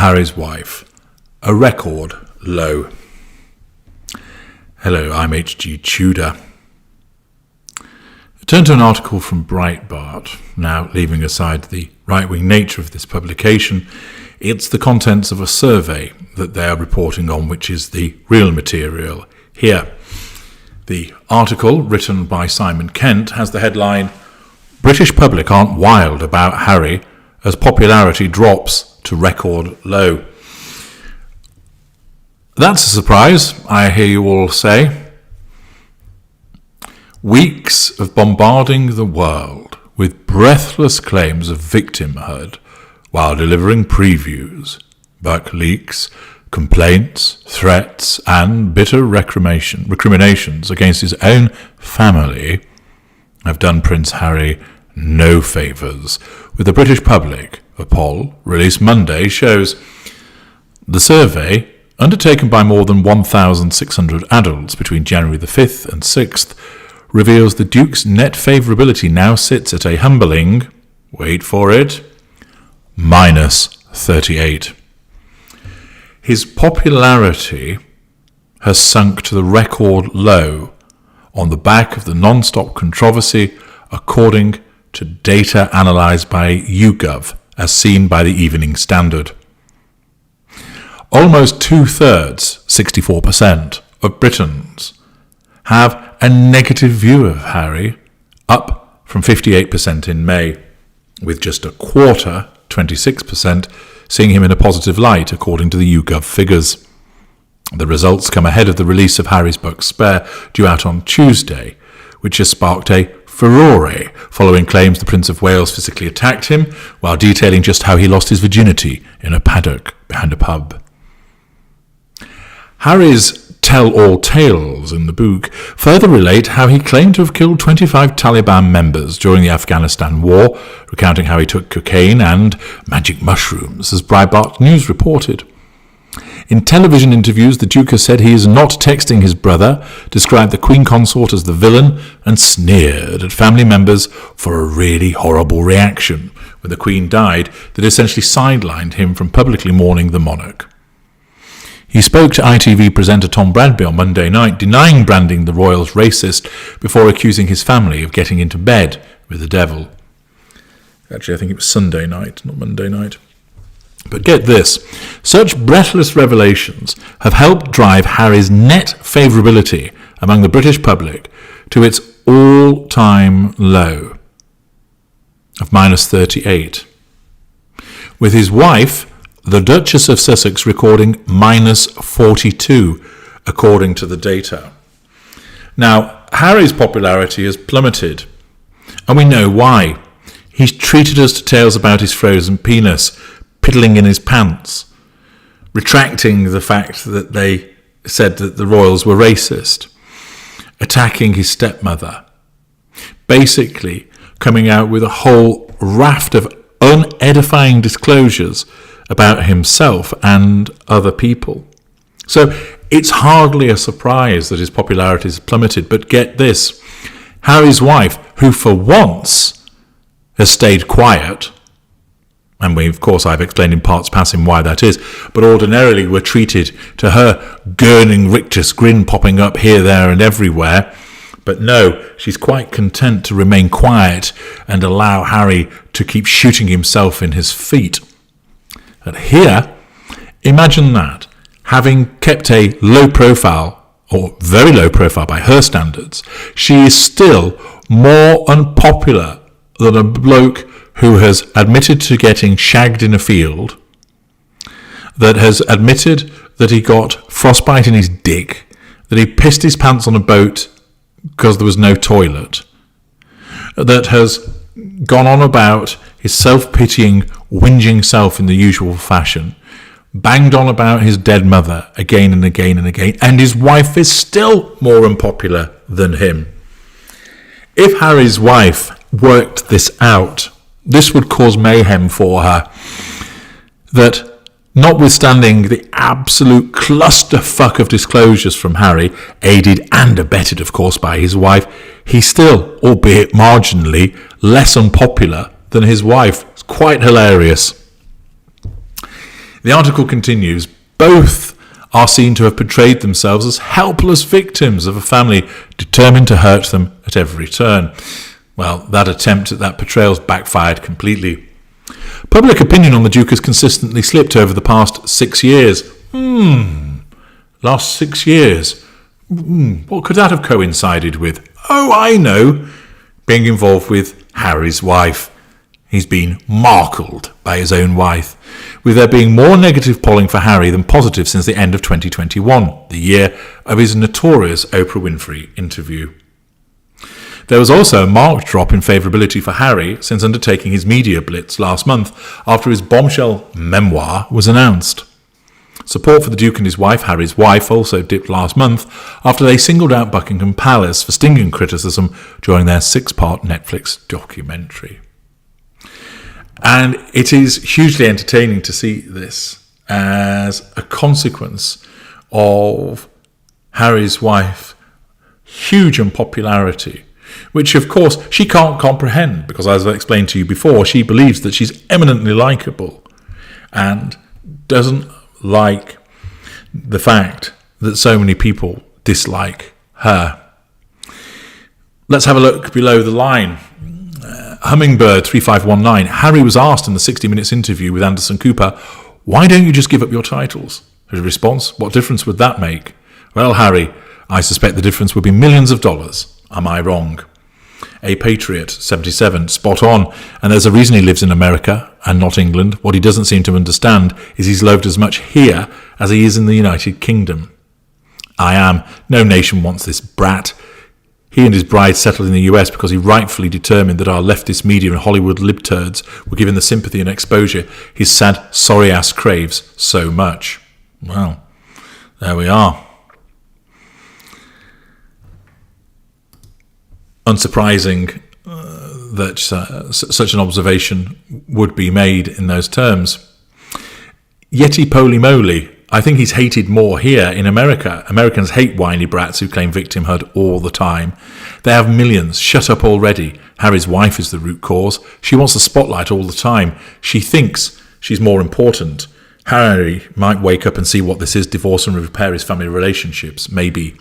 Harry's wife, a record low. Hello, I'm H.G. Tudor. Turn to an article from Breitbart. Now, leaving aside the right-wing nature of this publication, it's the contents of a survey that they are reporting on, which is the real material here. The article, written by Simon Kent, has the headline, "British public aren't wild about Harry as popularity drops to record low." That's a surprise, I hear you all say. Weeks of bombarding the world with breathless claims of victimhood while delivering previews, buck leaks, complaints, threats, and bitter recriminations against his own family have done Prince Harry no favours with the British public. A poll released Monday shows the survey, undertaken by more than 1,600 adults between January the 5th and 6th, reveals the Duke's net favourability now sits at a humbling, wait for it, minus 38. His popularity has sunk to the record low on the back of the non-stop controversy, according to data analysed by YouGov, as seen by the Evening Standard. Almost 2/3, 64%, of Britons have a negative view of Harry, up from 58% in May, with just a quarter, 26%, seeing him in a positive light, according to the YouGov figures. The results come ahead of the release of Harry's book Spare, due out on Tuesday, which has sparked a furore following claims the Prince of Wales physically attacked him while detailing just how he lost his virginity in a paddock behind a pub. Harry's tell-all tales in the book further relate how he claimed to have killed 25 Taliban members during the Afghanistan war, recounting how he took cocaine and magic mushrooms, as Breitbart News reported. In television interviews, the Duke has said he is not texting his brother, described the Queen Consort as the villain, and sneered at family members for a really horrible reaction when the Queen died that essentially sidelined him from publicly mourning the monarch. He spoke to ITV presenter Tom Bradby on Monday night, denying branding the royals racist before accusing his family of getting into bed with the devil. Actually, I think it was Sunday night, not Monday night. But get this, such breathless revelations have helped drive Harry's net favourability among the British public to its all-time low of minus 38, with his wife, the Duchess of Sussex, recording minus 42, according to the data. Now, Harry's popularity has plummeted, and we know why. He's treated us to tales about his frozen penis, piddling in his pants, retracting the fact that they said that the royals were racist, attacking his stepmother, basically coming out with a whole raft of unedifying disclosures about himself and other people. So it's hardly a surprise that his popularity has plummeted, but get this, Harry's wife, who for once has stayed quiet, and I've explained in parts passing why that is, but ordinarily we're treated to her gurning rictus grin popping up here, there and everywhere. But no, she's quite content to remain quiet and allow Harry to keep shooting himself in his feet. And here, imagine that, having kept a low profile, or very low profile by her standards, she is still more unpopular than a bloke who has admitted to getting shagged in a field, that has admitted that he got frostbite in his dick, that he pissed his pants on a boat because there was no toilet, that has gone on about his self-pitying, whinging self in the usual fashion, banged on about his dead mother again and again and again, and his wife is still more unpopular than him. If Harry's wife worked this out, this would cause mayhem for her, that notwithstanding the absolute clusterfuck of disclosures from Harry, aided and abetted, of course, by his wife, he's still, albeit marginally, less unpopular than his wife. It's quite hilarious. The article continues, both are seen to have portrayed themselves as helpless victims of a family determined to hurt them at every turn. Well, that attempt at that portrayal's backfired completely. Public opinion on the Duke has consistently slipped over the past 6 years. Last 6 years. What could that have coincided with? Oh, I know. Being involved with Harry's wife. He's been markled by his own wife, with there being more negative polling for Harry than positive since the end of 2021, the year of his notorious Oprah Winfrey interview. There was also a marked drop in favourability for Harry since undertaking his media blitz last month after his bombshell memoir was announced. Support for the Duke and his wife, Harry's wife, also dipped last month after they singled out Buckingham Palace for stinging criticism during their 6-part Netflix documentary. And it is hugely entertaining to see this as a consequence of Harry's wife, huge unpopularity, which of course she can't comprehend because, as I explained to you before, she believes that she's eminently likeable and doesn't like the fact that so many people dislike her. Let's have a look below the line. Hummingbird 3519. Harry was asked in the 60 Minutes interview with Anderson Cooper, why don't you just give up your titles? His response, what difference would that make? Well, Harry, I suspect the difference would be millions of dollars. Am I wrong? A Patriot 77, spot on, and there's a reason he lives in America and not England. What he doesn't seem to understand is he's loved as much here as he is in the United Kingdom. I am. No nation wants this brat. He and his bride settled in the US because he rightfully determined that our leftist media and Hollywood libturds were given the sympathy and exposure his sad, sorry ass craves so much. Well, there we are. Unsurprising that such an observation would be made in those terms. Yeti Poly Moly. I think he's hated more here in America. Americans hate whiny brats who claim victimhood all the time. They have millions. Shut up already. Harry's wife is the root cause. She wants the spotlight all the time. She thinks she's more important. Harry might wake up and see what this is, divorce and repair his family relationships. Maybe.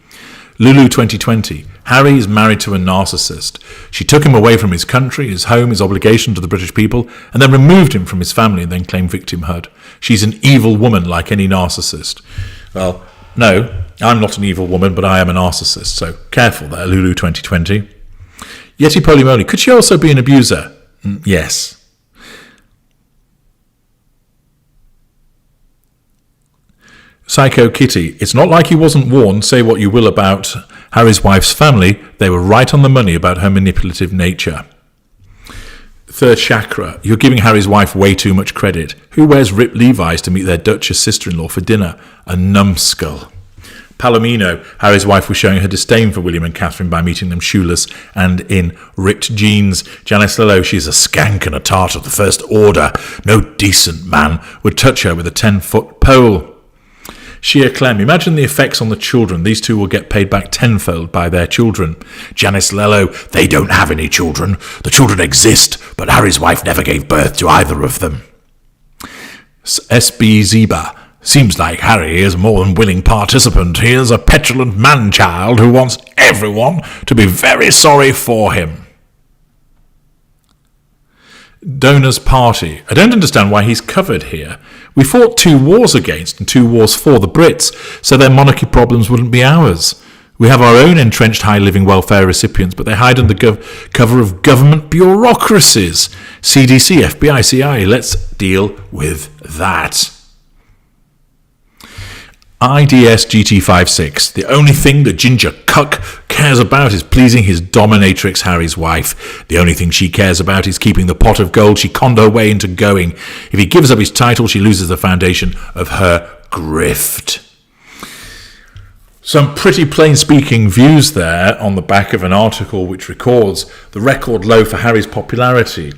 Lulu 2020. Harry is married to a narcissist. She took him away from his country, his home, his obligation to the British people, and then removed him from his family and then claimed victimhood. She's an evil woman like any narcissist. Well, no, I'm not an evil woman, but I am a narcissist, so careful there, Lulu 2020. Yeti Polymoli. Could she also be an abuser? Yes. Psycho Kitty. It's not like he wasn't warned. Say what you will about Harry's wife's family. They were right on the money about her manipulative nature. Third Chakra. You're giving Harry's wife way too much credit. Who wears ripped Levi's to meet their Duchess sister-in-law for dinner? A numbskull. Palomino. Harry's wife was showing her disdain for William and Catherine by meeting them shoeless and in ripped jeans. Janice Lillo. She's a skank and a tart of the first order. No decent man would touch her with a 10-foot pole. Shia Clem, imagine the effects on the children. These two will get paid back tenfold by their children. Janice Lello, they don't have any children. The children exist, but Harry's wife never gave birth to either of them. SB Ziba, seems like Harry is a more than willing participant. He is a petulant man-child who wants everyone to be very sorry for him. Donors Party. I don't understand why he's covered here. We fought 2 wars against and 2 wars for the Brits, so their monarchy problems wouldn't be ours. We have our own entrenched high living welfare recipients, but they hide under cover of government bureaucracies. CDC, FBI, CIA, let's deal with that. IDS GT56. The only thing the ginger cuck cares about is pleasing his dominatrix Harry's wife. The only thing she cares about is keeping the pot of gold she conned her way into going. If he gives up his title, she loses the foundation of her grift. Some pretty plain-speaking views there on the back of an article which records the record low for Harry's popularity.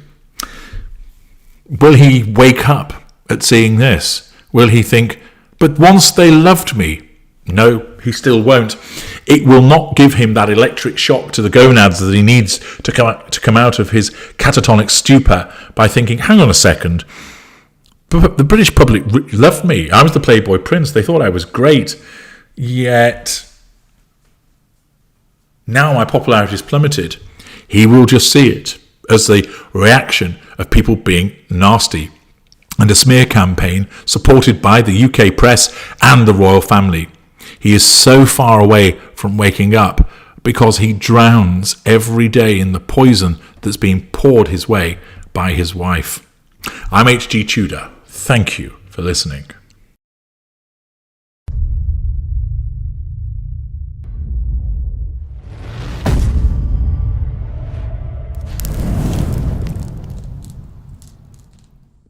Will he wake up at seeing this? Will he think, but once they loved me? No, he still won't. It will not give him that electric shock to the gonads that he needs to come out of his catatonic stupor by thinking, hang on a second, The British public loved me. I was the Playboy Prince. They thought I was great. Yet now my popularity has plummeted. He will just see it as the reaction of people being nasty and a smear campaign supported by the UK press and the royal family. He is so far away from waking up because he drowns every day in the poison that's being poured his way by his wife. I'm H.G. Tudor. Thank you for listening.